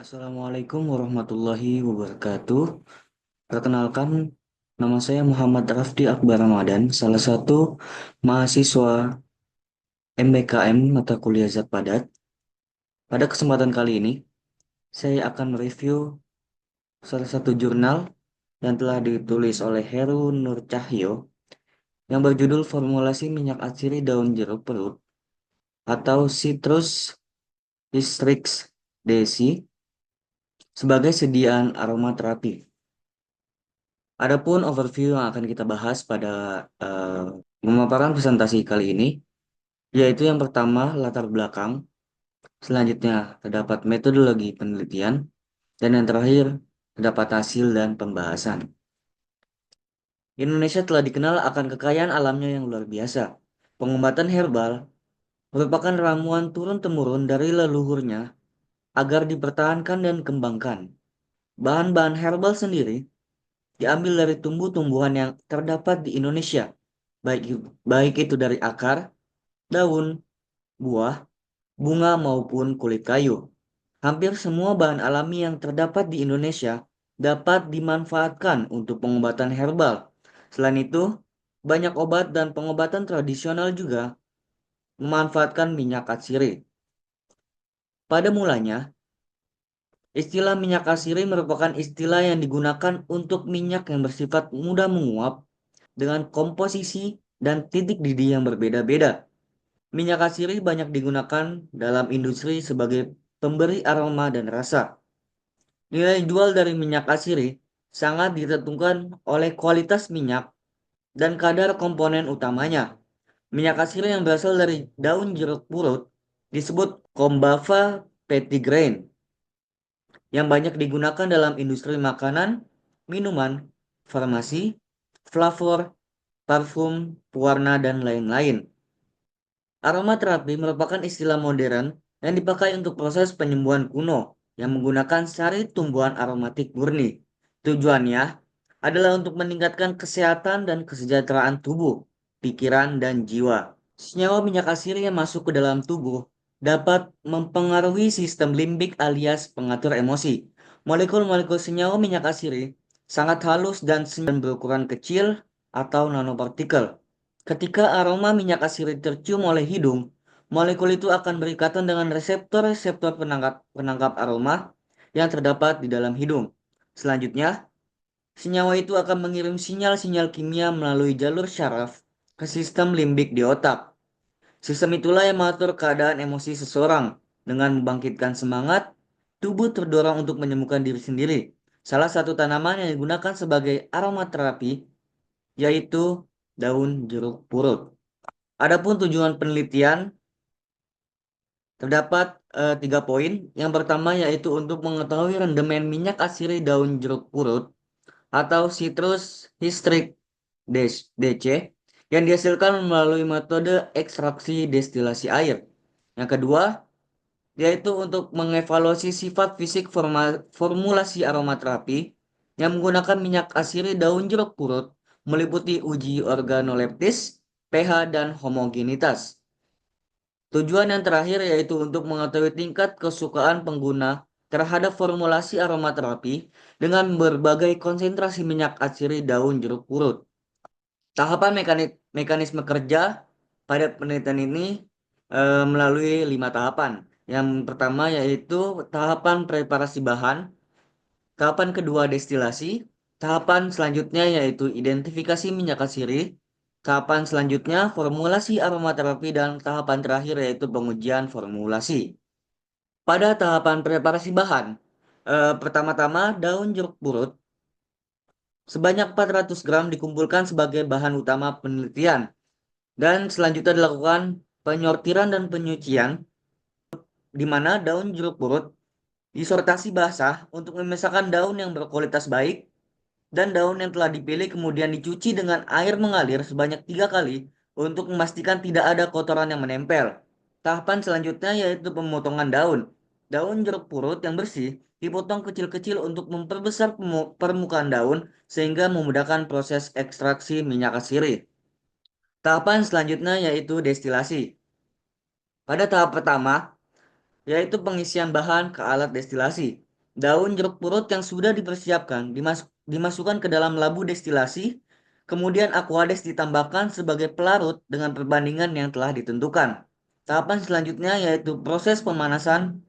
Assalamualaikum warahmatullahi wabarakatuh. Perkenalkan, nama saya Muhammad Rafdi Akbar Ramadan, salah satu mahasiswa MBKM mata kuliah Zat Padat. Pada kesempatan kali ini, saya akan mereview salah satu jurnal yang telah ditulis oleh Heru Nur Cahyo yang berjudul Formulasi Minyak Atsiri Daun Jeruk Perut atau Citrus Hystrix Desi sebagai sediaan aromaterapi. Adapun overview yang akan kita bahas pada eh, pemaparan presentasi kali ini, yaitu yang pertama latar belakang, selanjutnya terdapat metodologi penelitian, dan yang terakhir terdapat hasil dan pembahasan. Indonesia telah dikenal akan kekayaan alamnya yang luar biasa. Pengobatan herbal merupakan ramuan turun-temurun dari leluhurnya agar dipertahankan dan kembangkan. Bahan-bahan herbal sendiri diambil dari tumbuh-tumbuhan yang terdapat di Indonesia, baik itu dari akar, daun, buah, bunga maupun kulit kayu. Hampir semua bahan alami yang terdapat di Indonesia dapat dimanfaatkan untuk pengobatan herbal. Selain itu, banyak obat dan pengobatan tradisional juga memanfaatkan minyak katsiri. Pada mulanya, istilah minyak katsiri merupakan istilah yang digunakan untuk minyak yang bersifat mudah menguap dengan komposisi dan titik didih yang berbeda-beda. Minyak katsiri banyak digunakan dalam industri sebagai pemberi aroma dan rasa. Nilai jual dari minyak katsiri sangat ditentukan oleh kualitas minyak dan kadar komponen utamanya. Minyak katsiri yang berasal dari daun jeruk purut disebut Combava petigrain yang banyak digunakan dalam industri makanan, minuman, farmasi, flavor, parfum, pewarna, dan lain-lain. Aromaterapi merupakan istilah modern yang dipakai untuk proses penyembuhan kuno yang menggunakan sari tumbuhan aromatik murni. Tujuannya adalah untuk meningkatkan kesehatan dan kesejahteraan tubuh, pikiran, dan jiwa. Senyawa minyak asiri yang masuk ke dalam tubuh dapat mempengaruhi sistem limbik alias pengatur emosi. Molekul-molekul senyawa minyak asiri sangat halus dan berukuran kecil atau nanopartikel. Ketika aroma minyak asiri tercium oleh hidung, molekul itu akan berikatan dengan reseptor-reseptor penangkap aroma yang terdapat di dalam hidung. Selanjutnya, senyawa itu akan mengirim sinyal-sinyal kimia melalui jalur syaraf ke sistem limbik di otak. Sistem itulah yang mengatur keadaan emosi seseorang. Dengan membangkitkan semangat, tubuh terdorong untuk menyembuhkan diri sendiri. Salah satu tanaman yang digunakan sebagai aromaterapi yaitu daun jeruk purut. Adapun tujuan penelitian terdapat 3 poin. Yang pertama yaitu untuk mengetahui rendemen minyak asiri daun jeruk purut atau Citrus hystrix DC yang dihasilkan melalui metode ekstraksi destilasi air. Yang kedua yaitu untuk mengevaluasi sifat fisik formulasi aromaterapi yang menggunakan minyak asiri daun jeruk purut meliputi uji organoleptis, pH, dan homogenitas. Tujuan yang terakhir yaitu untuk mengetahui tingkat kesukaan pengguna terhadap formulasi aromaterapi dengan berbagai konsentrasi minyak atsiri daun jeruk purut. Tahapan mekanisme kerja pada penelitian ini melalui 5 tahapan. Yang pertama yaitu tahapan preparasi bahan, tahapan kedua destilasi, tahapan selanjutnya yaitu identifikasi minyak atsiri, tahapan selanjutnya formulasi aromaterapi, dan tahapan terakhir yaitu pengujian formulasi. Pada tahapan preparasi bahan, pertama-tama daun jeruk purut sebanyak 400 gram dikumpulkan sebagai bahan utama penelitian dan selanjutnya dilakukan penyortiran dan penyucian di mana daun jeruk purut disortasi basah untuk memisahkan daun yang berkualitas baik dan daun yang telah dipilih kemudian dicuci dengan air mengalir sebanyak 3 kali untuk memastikan tidak ada kotoran yang menempel. Tahapan selanjutnya yaitu pemotongan daun. Daun jeruk purut yang bersih dipotong kecil-kecil untuk memperbesar permukaan daun sehingga memudahkan proses ekstraksi minyak asiri. Tahapan selanjutnya yaitu destilasi. Pada tahap pertama, yaitu pengisian bahan ke alat destilasi. Daun jeruk purut yang sudah dipersiapkan dimasukkan ke dalam labu destilasi, kemudian aquades ditambahkan sebagai pelarut dengan perbandingan yang telah ditentukan. Tahapan selanjutnya yaitu proses pemanasan,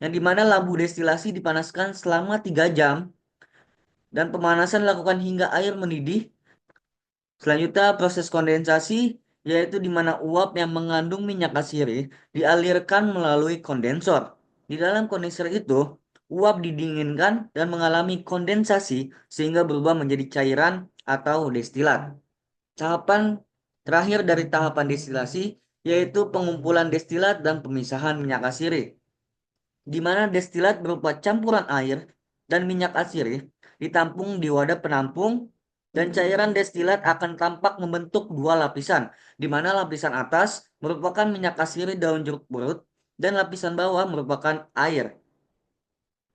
yang dimana labu destilasi dipanaskan selama 3 jam dan pemanasan dilakukan hingga air mendidih. Selanjutnya proses kondensasi, yaitu di mana uap yang mengandung minyak asiri dialirkan melalui kondensor. Di dalam kondensor itu, uap didinginkan dan mengalami kondensasi sehingga berubah menjadi cairan atau destilat. Tahapan terakhir dari tahapan destilasi yaitu pengumpulan destilat dan pemisahan minyak asiri, di mana destilat berupa campuran air dan minyak asiri ditampung di wadah penampung, dan cairan destilat akan tampak membentuk dua lapisan, di mana lapisan atas merupakan minyak asiri daun jeruk purut dan lapisan bawah merupakan air.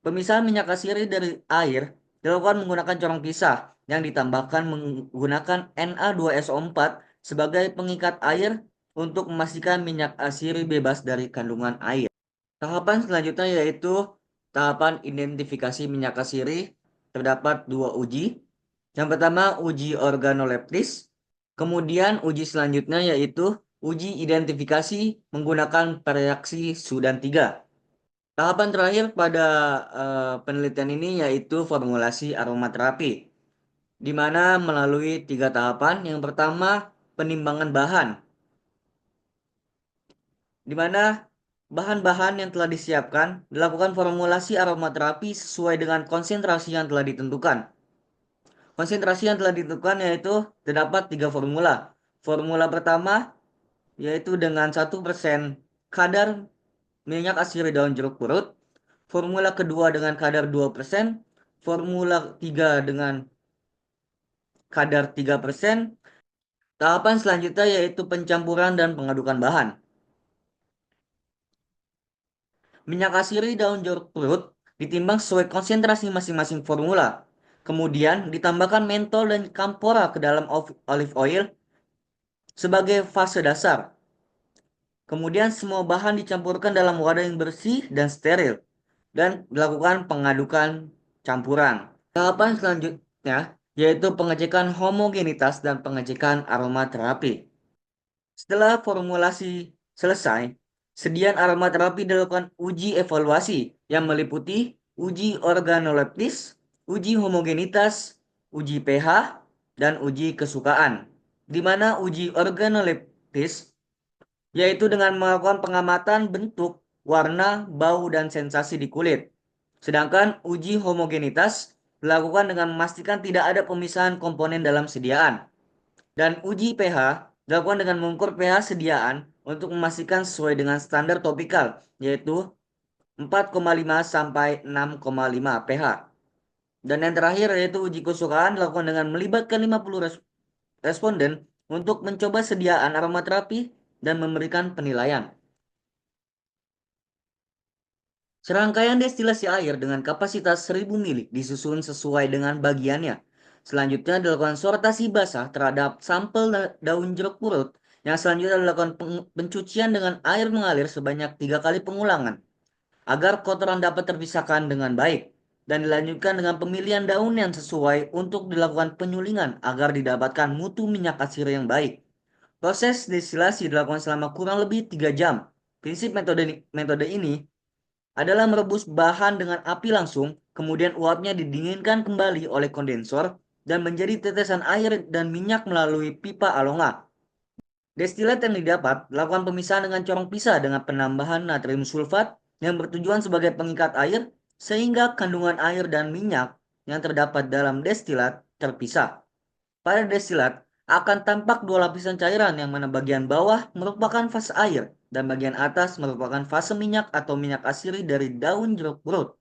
Pemisahan minyak asiri dari air dilakukan menggunakan corong pisah yang ditambahkan menggunakan Na2SO4 sebagai pengikat air untuk memastikan minyak asiri bebas dari kandungan air. Tahapan selanjutnya yaitu tahapan identifikasi minyak asiri. Terdapat dua uji. Yang pertama uji organoleptis. Kemudian uji selanjutnya yaitu uji identifikasi menggunakan reaksi Sudan 3. Tahapan terakhir pada penelitian ini yaitu formulasi aromaterapi, di mana melalui 3 tahapan. Yang pertama penimbangan bahan, di mana bahan-bahan yang telah disiapkan dilakukan formulasi aromaterapi sesuai dengan konsentrasi yang telah ditentukan. Konsentrasi yang telah ditentukan yaitu terdapat 3 formula. Formula pertama yaitu dengan 1% kadar minyak asiri daun jeruk purut. Formula kedua dengan kadar 2%. Formula 3 dengan kadar 3%. Tahapan selanjutnya yaitu pencampuran dan pengadukan bahan. Minyak asiri daun jeruk purut ditimbang sesuai konsentrasi masing-masing formula. Kemudian ditambahkan mentol dan kampora ke dalam olive oil sebagai fase dasar. Kemudian semua bahan dicampurkan dalam wadah yang bersih dan steril dan dilakukan pengadukan campuran. Tahapan selanjutnya yaitu pengecekan homogenitas dan pengecekan aromaterapi. Setelah formulasi selesai, sediaan aromaterapi dilakukan uji evaluasi yang meliputi uji organoleptis, uji homogenitas, uji pH, dan uji kesukaan. Di mana uji organoleptis yaitu dengan melakukan pengamatan bentuk, warna, bau, dan sensasi di kulit. Sedangkan uji homogenitas dilakukan dengan memastikan tidak ada pemisahan komponen dalam sediaan. Dan uji pH dilakukan dengan mengukur pH sediaan untuk memastikan sesuai dengan standar topikal, yaitu 4,5 sampai 6,5 pH. Dan yang terakhir yaitu uji kesukaan dilakukan dengan melibatkan 50 responden untuk mencoba sediaan aromaterapi dan memberikan penilaian. Serangkaian destilasi air dengan kapasitas 1000 ml disusun sesuai dengan bagiannya. Selanjutnya dilakukan sortasi basah terhadap sampel daun jeruk purut, yang selanjutnya dilakukan pencucian dengan air mengalir sebanyak 3 kali pengulangan agar kotoran dapat terpisahkan dengan baik, dan dilanjutkan dengan pemilihan daun yang sesuai untuk dilakukan penyulingan agar didapatkan mutu minyak asir yang baik. Proses destilasi dilakukan selama kurang lebih 3 jam. Prinsip metode ini adalah merebus bahan dengan api langsung, kemudian uapnya didinginkan kembali oleh kondensor dan menjadi tetesan air dan minyak melalui pipa alonga. Destilat yang didapat dilakukan pemisahan dengan corong pisah dengan penambahan natrium sulfat yang bertujuan sebagai pengikat air sehingga kandungan air dan minyak yang terdapat dalam destilat terpisah. Pada destilat akan tampak dua lapisan cairan, yang mana bagian bawah merupakan fase air dan bagian atas merupakan fase minyak atau minyak asiri dari daun jeruk purut.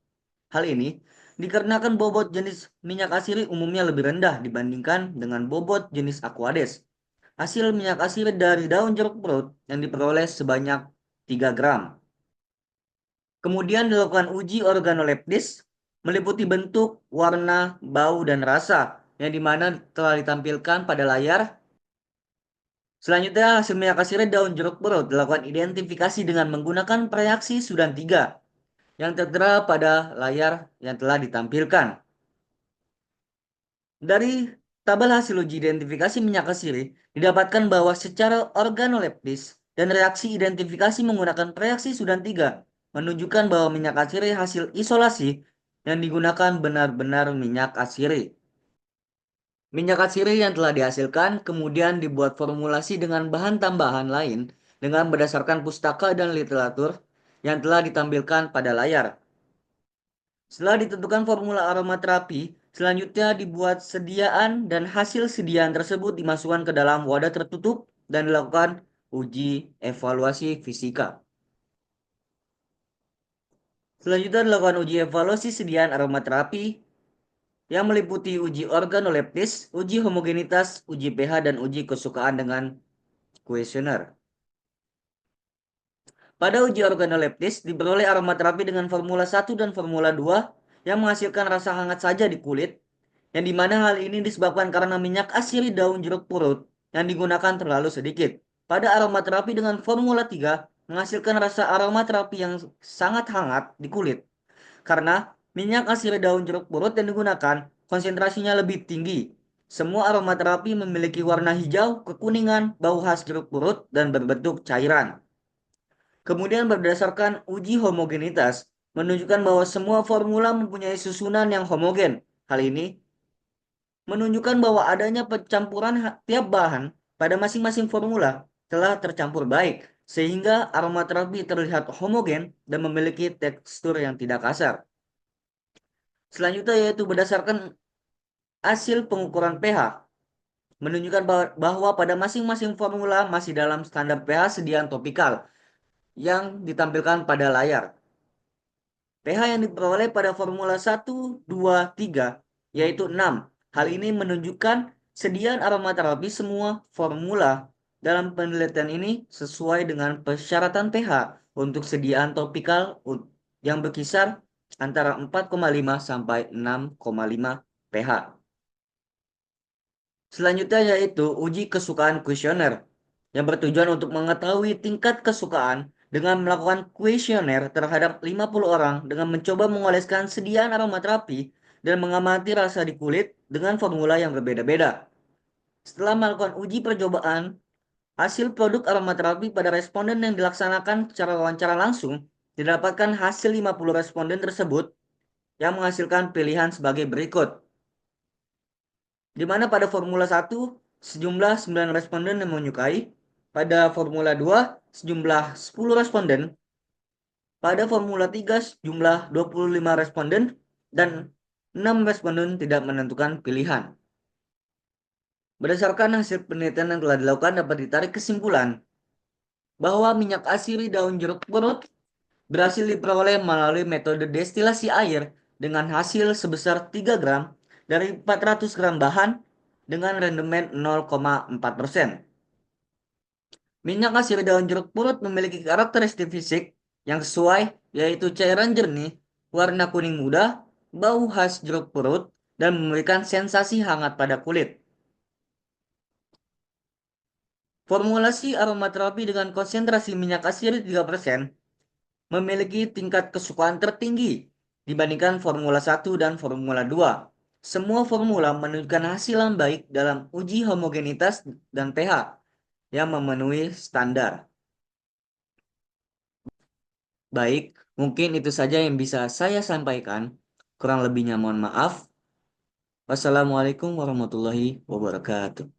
Hal ini dikarenakan bobot jenis minyak asiri umumnya lebih rendah dibandingkan dengan bobot jenis aquades. Hasil minyak asiri dari daun jeruk purut yang diperoleh sebanyak 3 gram. Kemudian dilakukan uji organoleptis meliputi bentuk, warna, bau, dan rasa, yang dimana telah ditampilkan pada layar. Selanjutnya hasil minyak asiri daun jeruk purut dilakukan identifikasi dengan menggunakan reaksi Sudan 3. yang tertera pada layar yang telah ditampilkan. Dari tabel hasil uji identifikasi minyak asiri, didapatkan bahwa secara organoleptis dan reaksi identifikasi menggunakan reaksi Sudan 3 menunjukkan bahwa minyak asiri hasil isolasi yang digunakan benar-benar minyak asiri. Minyak asiri yang telah dihasilkan kemudian dibuat formulasi dengan bahan tambahan lain dengan berdasarkan pustaka dan literatur yang telah ditampilkan pada layar. Setelah ditentukan formula aromaterapi, selanjutnya dibuat sediaan dan hasil sediaan tersebut dimasukkan ke dalam wadah tertutup dan dilakukan uji evaluasi fisika. Selanjutnya dilakukan uji evaluasi sediaan aromaterapi yang meliputi uji organoleptis, uji homogenitas, uji pH, dan uji kesukaan dengan kuesioner. Pada uji organoleptis diperoleh aromaterapi dengan formula 1 dan formula 2 yang menghasilkan rasa hangat saja di kulit, yang dimana hal ini disebabkan karena minyak asiri daun jeruk purut yang digunakan terlalu sedikit. Pada aromaterapi dengan formula 3 menghasilkan rasa aromaterapi yang sangat hangat di kulit karena minyak asiri daun jeruk purut yang digunakan konsentrasinya lebih tinggi. Semua aromaterapi memiliki warna hijau, kekuningan, bau khas jeruk purut, dan berbentuk cairan. Kemudian berdasarkan uji homogenitas, menunjukkan bahwa semua formula mempunyai susunan yang homogen. Hal ini menunjukkan bahwa adanya pencampuran tiap bahan pada masing-masing formula telah tercampur baik, sehingga aromaterapi terlihat homogen dan memiliki tekstur yang tidak kasar. Selanjutnya yaitu berdasarkan hasil pengukuran pH, menunjukkan bahwa pada masing-masing formula masih dalam standar pH sediaan topikal yang ditampilkan pada layar. pH yang diperoleh pada formula 1, 2, 3 yaitu 6. Hal ini menunjukkan sediaan aromaterapi semua formula dalam penelitian ini sesuai dengan persyaratan pH untuk sediaan topikal yang berkisar antara 4,5 sampai 6,5 pH. Selanjutnya yaitu uji kesukaan kuesioner yang bertujuan untuk mengetahui tingkat kesukaan dengan melakukan kuesioner terhadap 50 orang dengan mencoba mengoleskan sediaan aromaterapi dan mengamati rasa di kulit dengan formula yang berbeda-beda. Setelah melakukan uji percobaan, hasil produk aromaterapi pada responden yang dilaksanakan secara wawancara langsung didapatkan hasil 50 responden tersebut yang menghasilkan pilihan sebagai berikut. Di mana pada formula 1 sejumlah 9 responden yang menyukai, pada formula 2 sejumlah 10 responden, pada formula 3 sejumlah 25 responden, dan 6 responden tidak menentukan pilihan. Berdasarkan hasil penelitian yang telah dilakukan dapat ditarik kesimpulan bahwa minyak asiri daun jeruk purut berhasil diperoleh melalui metode destilasi air dengan hasil sebesar 3 gram dari 400 gram bahan dengan rendemen 0,4%. Minyak asiri daun jeruk purut memiliki karakteristik fisik yang sesuai, yaitu cairan jernih, warna kuning muda, bau khas jeruk purut, dan memberikan sensasi hangat pada kulit. Formulasi aromaterapi dengan konsentrasi minyak asiri 3% memiliki tingkat kesukaan tertinggi dibandingkan formula 1 dan formula 2. Semua formula menunjukkan hasil yang baik dalam uji homogenitas dan pH yang memenuhi standar. Baik, mungkin itu saja yang bisa saya sampaikan. Kurang lebihnya mohon maaf. Wassalamualaikum warahmatullahi wabarakatuh.